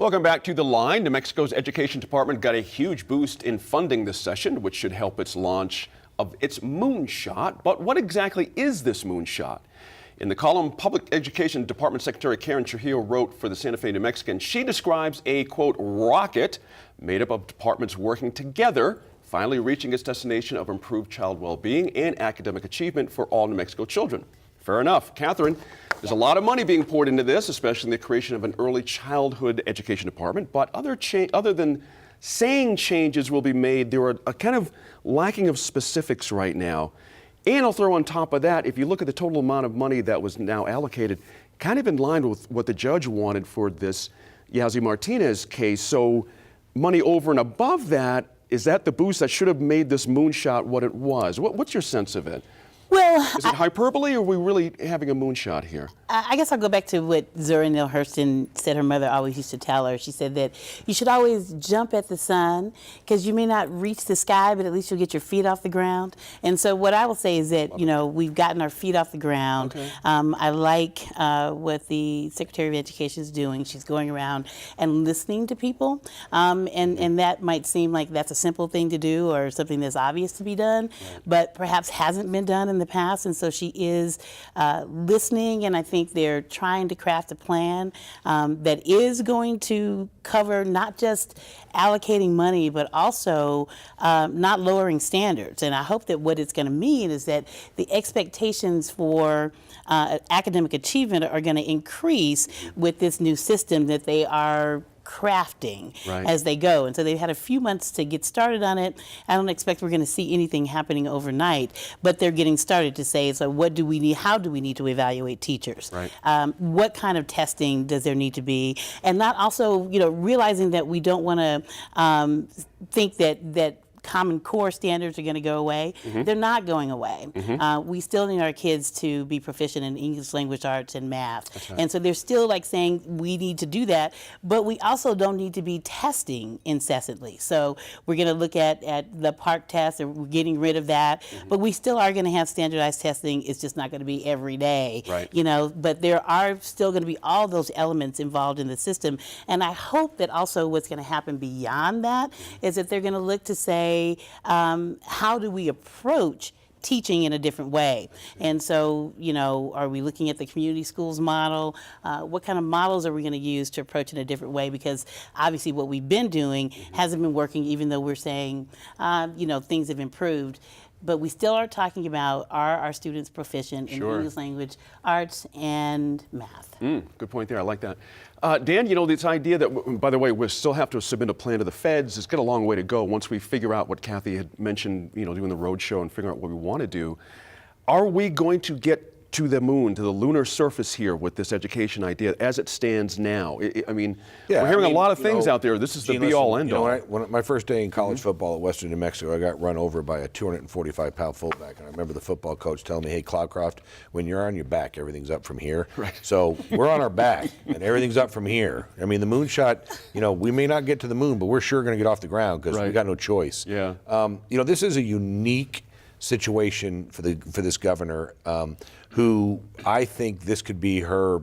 Welcome back to The Line. New Mexico's Education Department got a huge boost in funding this session, which should help its launch of its moonshot. But what exactly is this moonshot? In the column, Public Education Department Secretary Karen Trujillo wrote for the Santa Fe New Mexican, she describes a, quote, rocket made up of departments working together, finally reaching its destination of improved child well-being and academic achievement for all New Mexico children. Fair enough. Catherine, there's a lot of money being poured into this, especially in the creation of an early childhood education department. But other than saying changes will be made, there are a kind of lacking of specifics right now. And I'll throw on top of that, if you look at the total amount of money that was now allocated, kind of in line with what the judge wanted for this Yazzie Martinez case. So money over and above that, is that the boost that should have made this moonshot what it was? What's your sense of it? Well, is it hyperbole, or are we really having a moonshot here? I guess I'll go back to what Zora Neale Hurston said her mother always used to tell her. She said that you should always jump at the sun because you may not reach the sky, but at least you'll get your feet off the ground. And so what I will say is that, you know, we've gotten our feet off the ground. Okay. I like what the Secretary of Education is doing. She's going around and listening to people. And that might seem like that's a simple thing to do or something that's obvious to be done, but perhaps hasn't been done in the past. And so she is listening, and I think they're trying to craft a plan that is going to cover not just allocating money, but also not lowering standards. And I hope that what it's going to mean is that the expectations for academic achievement are going to increase with this new system that they are crafting as they go. And so they've had a few months to get started on it. I don't expect we're going to see anything happening overnight, but they're getting started to say, so what do we need, how do we need to evaluate teachers? What kind of testing does there need to be? And not also, you know, realizing that we don't want to think that Common Core standards are going to go away. They're not going away. We still need our kids to be proficient in English language arts and math. And so they're still like saying we need to do that, but we also don't need to be testing incessantly. So we're going to look at the PARCC test, and we're getting rid of that, but we still are going to have standardized testing. It's just not going to be every day, you know, but there are still going to be all those elements involved in the system. And I hope that also what's going to happen beyond that is that they're going to look to say, how do we approach teaching in a different way? And so, you know, are we looking at the community schools model? What kind of models are we going to use to approach in a different way? Because obviously what we've been doing hasn't been working, even though we're saying, you know, things have improved. But we still are talking about, are our students proficient in English language, arts, and math? Good point there. I like that. Dan, you know, this idea that, by the way, we still have to submit a plan to the feds, it's got a long way to go once we figure out what Kathy had mentioned, you know, doing the road show and figuring out what we want to do. Are we going to get to the moon, to the lunar surface here with this education idea as it stands now? I mean, we're hearing a lot of things out there. This is the be-all, end-all. When my first day in college football at Western New Mexico, I got run over by a 245-pound fullback, and I remember the football coach telling me, hey, Cloudcroft, when you're on your back, everything's up from here. So we're on our back, and everything's up from here. I mean, the moonshot, you know, we may not get to the moon, but we're sure going to get off the ground because we got no choice. You know, this is a unique situation for this governor, who I think this could be her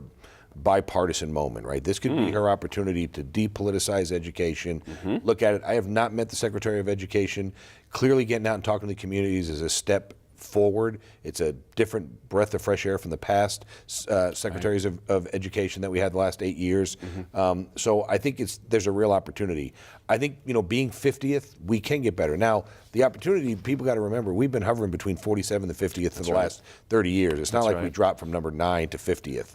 bipartisan moment, right? This could be her opportunity to depoliticize education. Look at it. I have not met the Secretary of Education. Clearly getting out and talking to the communities is a step forward. It's a different breath of fresh air from the past secretaries of education that we had the last 8 years. So I think there's a real opportunity. I think, you know, being 50th, we can get better. Now, the opportunity, people got to remember, we've been hovering between 47th and 50th for the last 30 years. It's not like we dropped from number 9 to 50th.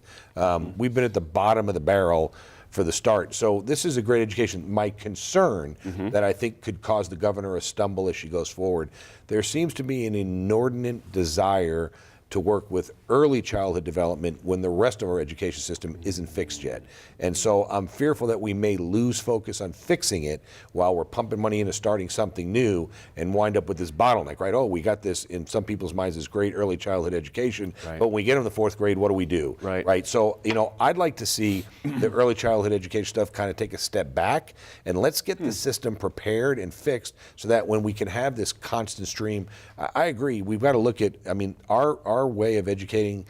We've been at the bottom of the barrel for the start. So this is a great education. My concern that I think could cause the governor a stumble as she goes forward, there seems to be an inordinate desire to work with early childhood development when the rest of our education system isn't fixed yet. And so I'm fearful that we may lose focus on fixing it while we're pumping money into starting something new and wind up with this bottleneck, right? Oh, we got this, in some people's minds, this great early childhood education, but when we get them to 4th grade, what do we do? Right? So, you know, I'd like to see the early childhood education stuff kind of take a step back, and let's get the system prepared and fixed so that when we can have this constant stream, I agree, we've got to look at, I mean, our way of educating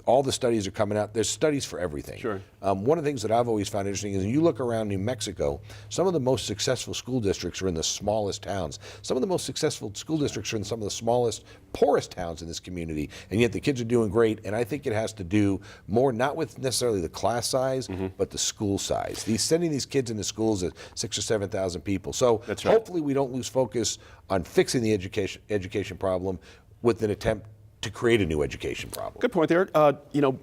all the studies are coming out. There's studies for everything. Sure. One of the things that I've always found interesting is when you look around New Mexico, some of the most successful school districts are in the smallest towns. Some of the most successful school districts are in some of the smallest, poorest towns in this community, and yet the kids are doing great. And I think it has to do more not with necessarily the class size, but the school size. Sending these kids into schools at 6,000 or 7,000 people. So That's right. hopefully we don't lose focus on fixing the education problem with an attempt to create a new education problem. Good point there.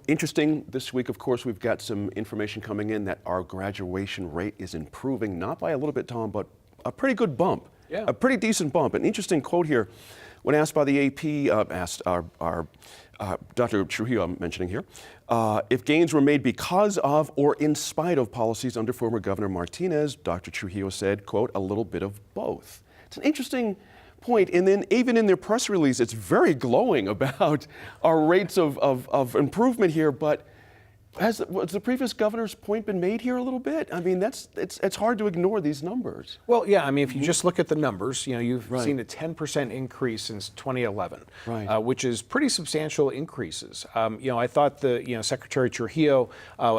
Interesting. This week, of course, we've got some information coming in that our graduation rate is improving, not by a little bit, Tom, but a pretty good bump. Yeah. A pretty decent bump. An interesting quote here. When asked by the AP, asked our Dr. Trujillo, I'm mentioning here, if gains were made because of or in spite of policies under former Governor Martinez, Dr. Trujillo said, quote, a little bit of both. It's an interesting point. And then even in their press release, it's very glowing about our rates of improvement here. But has the previous governor's point been made here a little bit? I mean, it's hard to ignore these numbers. Well, yeah. I mean, if you just look at the numbers, you've seen a 10% increase since 2011, which is pretty substantial increases. I thought Secretary Trujillo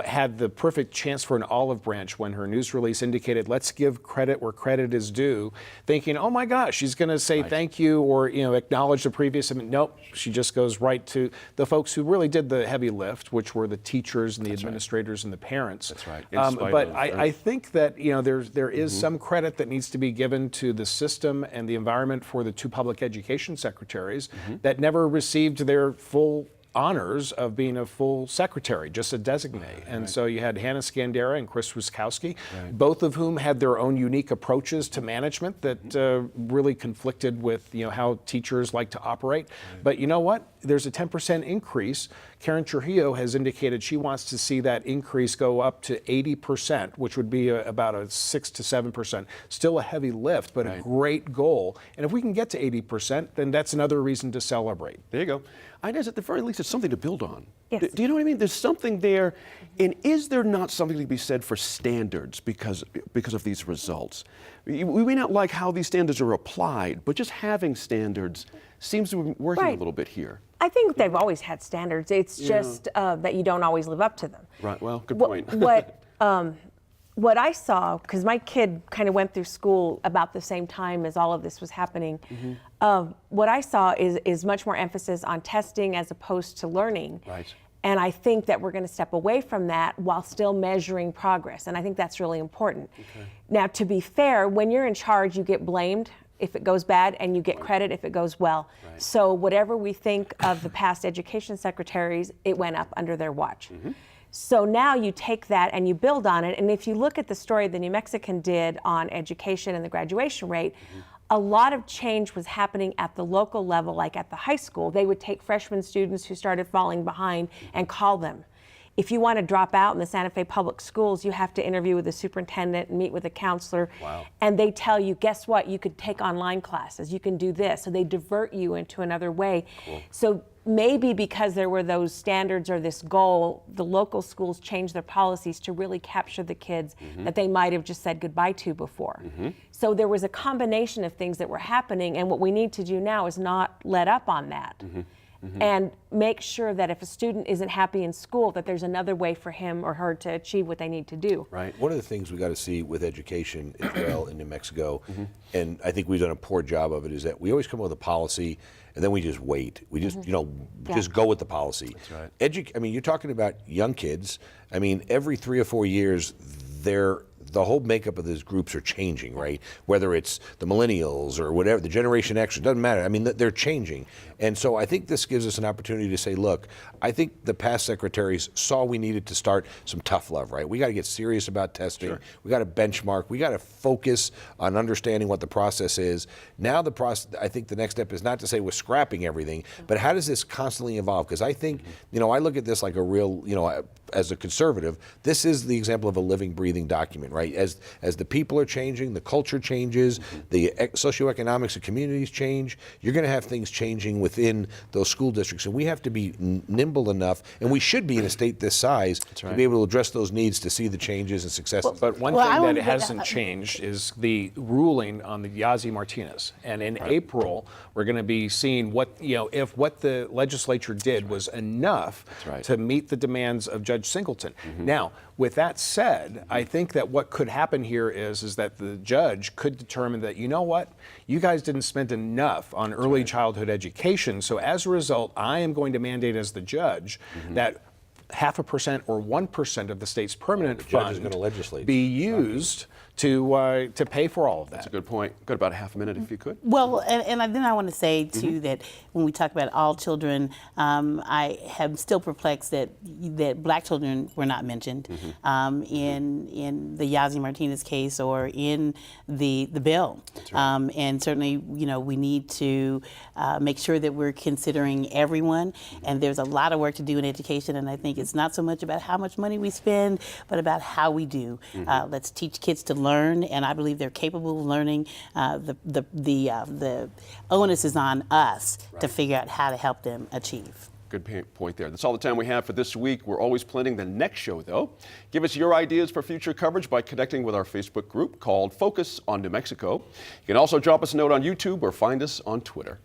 had the perfect chance for an olive branch when her news release indicated, "Let's give credit where credit is due," thinking, "Oh my gosh, she's going to say thank you or acknowledge the previous." Nope, she just goes right to the folks who really did the heavy lift, which were the teachers and the administrators and the parents. That's right. But I think that there is some credit that needs to be given to the system and the environment for the two public education secretaries that never received their full honors of being a full secretary, just a designate. And so you had Hannah Scandera and Chris Wiskowski, both of whom had their own unique approaches to management that really conflicted with how teachers like to operate. But you know what? There's a 10% increase. Karen Trujillo has indicated she wants to see that increase go up to 80%, which would be about a 6 to 7%. Still a heavy lift, but a great goal. And if we can get to 80%, then that's another reason to celebrate. There you go. Inez, at the very least, it's something to build on. Yes. Do you know what I mean? There's something there. And is there not something to be said for standards because of these results? We may not like how these standards are applied, but just having standards seems to be working a Right. little bit here. I think they've always had standards. It's just that you don't always live up to them. Right. Well, good What- point. What I saw, because my kid kind of went through school about the same time as all of this was happening, what I saw is much more emphasis on testing as opposed to learning. Right. And I think that we're going to step away from that while still measuring progress. And I think that's really important. Now, to be fair, when you're in charge, you get blamed if it goes bad and you get credit if it goes well. So whatever we think of the past education secretaries, it went up under their watch. So now you take that and you build on it. And if you look at the story the New Mexican did on education and the graduation rate, a lot of change was happening at the local level, like at the high school. They would take freshman students who started falling behind and call them. If you want to drop out in the Santa Fe Public Schools, you have to interview with the superintendent and meet with a counselor. Wow. And they tell you, guess what? You could take online classes. You can do this. So they divert you into another way. So maybe because there were those standards or this goal, the local schools changed their policies to really capture the kids that they might have just said goodbye to before. So there was a combination of things that were happening. And what we need to do now is not let up on that. And make sure that if a student isn't happy in school, that there's another way for him or her to achieve what they need to do. Right. One of the things we got to see with education as well in New Mexico, and I think we've done a poor job of it, is that we always come up with a policy and then we just wait. We just, just go with the policy. That's right. I mean, you're talking about young kids. I mean, every 3 or 4 years, the whole makeup of these groups are changing, right? Whether it's the millennials or whatever, the Generation X, it doesn't matter. I mean, they're changing. And so I think this gives us an opportunity to say, look, I think the past secretaries saw we needed to start some tough love, right? We got to get serious about testing. We got to benchmark. We got to focus on understanding what the process is. Now the process, I think the next step is not to say we're scrapping everything, but how does this constantly evolve? Because I think, I look at this like a real, as a conservative, this is the example of a living, breathing document, right? As the people are changing, the culture changes, the socioeconomics of communities change, you're going to have things changing within those school districts. And we have to be nimble enough, and we should be in a state this size to be able to address those needs, to see the changes and successes. But one Well, I thing wanna that get- hasn't changed is the ruling on the Yazzie Martinez. And in April, we're going to be seeing what, if what the legislature did was enough right. to meet the demands of Judge Singleton. Now, with that said, I think that what could happen here is that the judge could determine that, you know what, you guys didn't spend enough on early childhood education. So as a result, I am going to mandate as the judge that 0.5% or 1% of the state's permanent The judge is fund gonna legislate. be used to pay for all of that. That's a good point. Got about half a minute if you could. Well, and then I want to say too that when we talk about all children, I am still perplexed that black children were not mentioned in the Yazzie Martinez case or in the bill. And certainly, we need to make sure that we're considering everyone. And there's a lot of work to do in education. And I think it's not so much about how much money we spend, but about how we do. Let's teach kids to learn, and I believe they're capable of learning. The onus is on us to figure out how to help them achieve. Good point there. That's all the time we have for this week. We're always planning the next show, though. Give us your ideas for future coverage by connecting with our Facebook group called Focus on New Mexico. You can also drop us a note on YouTube or find us on Twitter.